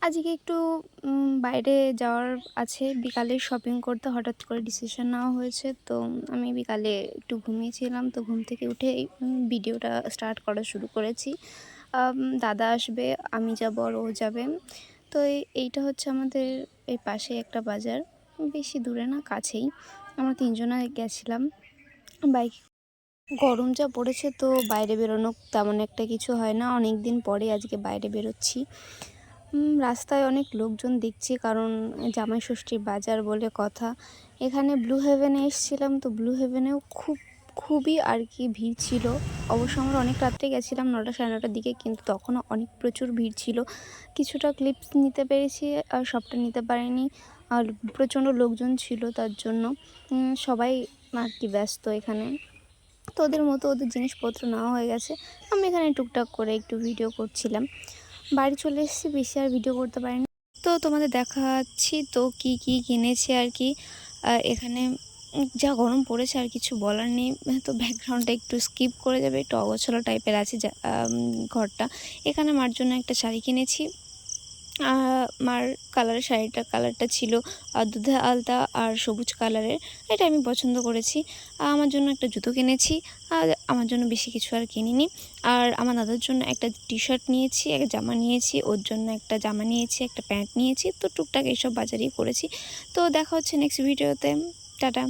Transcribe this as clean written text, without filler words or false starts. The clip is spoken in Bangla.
আজকে একটু বাইরে যাওয়ার আছে, বিকালে শপিং করতে হঠাৎ করে ডিসিশন নেওয়া হয়েছে। তো আমি বিকালে একটু ঘুমিয়েছিলাম, তো ঘুম থেকে উঠে এই ভিডিওটা স্টার্ট করা শুরু করেছি। দাদা আসবে, আমি যাবো আর ও যাবে। তো এইটা হচ্ছে আমাদের এই পাশে একটা বাজার, বেশি দূরে না, কাছেই। আমরা ৩ জনে গেছিলাম বাইকে। গরম যা পড়েছে, তো বাইরে বেরোনো তেমন একটা কিছু হয় না। অনেক দিন পরে আজকে বাইরে বেরোচ্ছি। রাস্তায় অনেক লোকজন দেখছি, কারণ জামাই ষষ্ঠীর বাজার বলে কথা। এখানে ব্লু হেভেনে এসেছিলাম, তো ব্লু হেভেনেও খুবই আর কি ভিড় ছিল। অবশ্য আমরা অনেক রাত্রে গেছিলাম, 9টা সাড়ে 9টার দিকে, কিন্তু তখনও প্রচুর ভিড় ছিল। কিছুটা ক্লিপস নিতে পেরেছি, আর সবটা নিতে পারিনি। আর প্রচণ্ড লোকজন ছিল, তার জন্য সবাই আর কি ব্যস্ত এখানে। তো ওদের মতো ওদের জিনিসপত্র নেওয়া হয়ে গেছে। আমি এখানে টুকটাক করে একটু ভিডিও করছিলাম। বাড়ি চলে এসেছি, বেশি আর ভিডিও করতে পারিনি। তো তোমাদের দেখাচ্ছি তো কি কিনেছি আর কি। এখানে যা গরম পড়েছে আর কিছু বলার নেই। তো ব্যাকগ্রাউন্ডটা একটু স্কিপ করে যাবে, একটু অগোছালো টাইপের আছে ঘরটা। এখানে মার জন্য একটা শাড়ি কিনেছি। মার কালারটা ছিল দুধে আলতা আর সবুজ কালারের। এটা আমি পছন্দ করেছি। আমার জন্য একটা জুতো কিনেছি। আর আমার জন্য বেশি কিছু আর কিনিনি। আর আমার দাদার জন্য একটা টি-শার্ট নিয়েছি, একটা জামা নিয়েছি, ওর জন্য একটা জামা নিয়েছি, একটা প্যান্ট নিয়েছি। তো টুকটাক এইসব বাজারই করেছি। তো দেখা হচ্ছে নেক্সট ভিডিওতে। টাটা।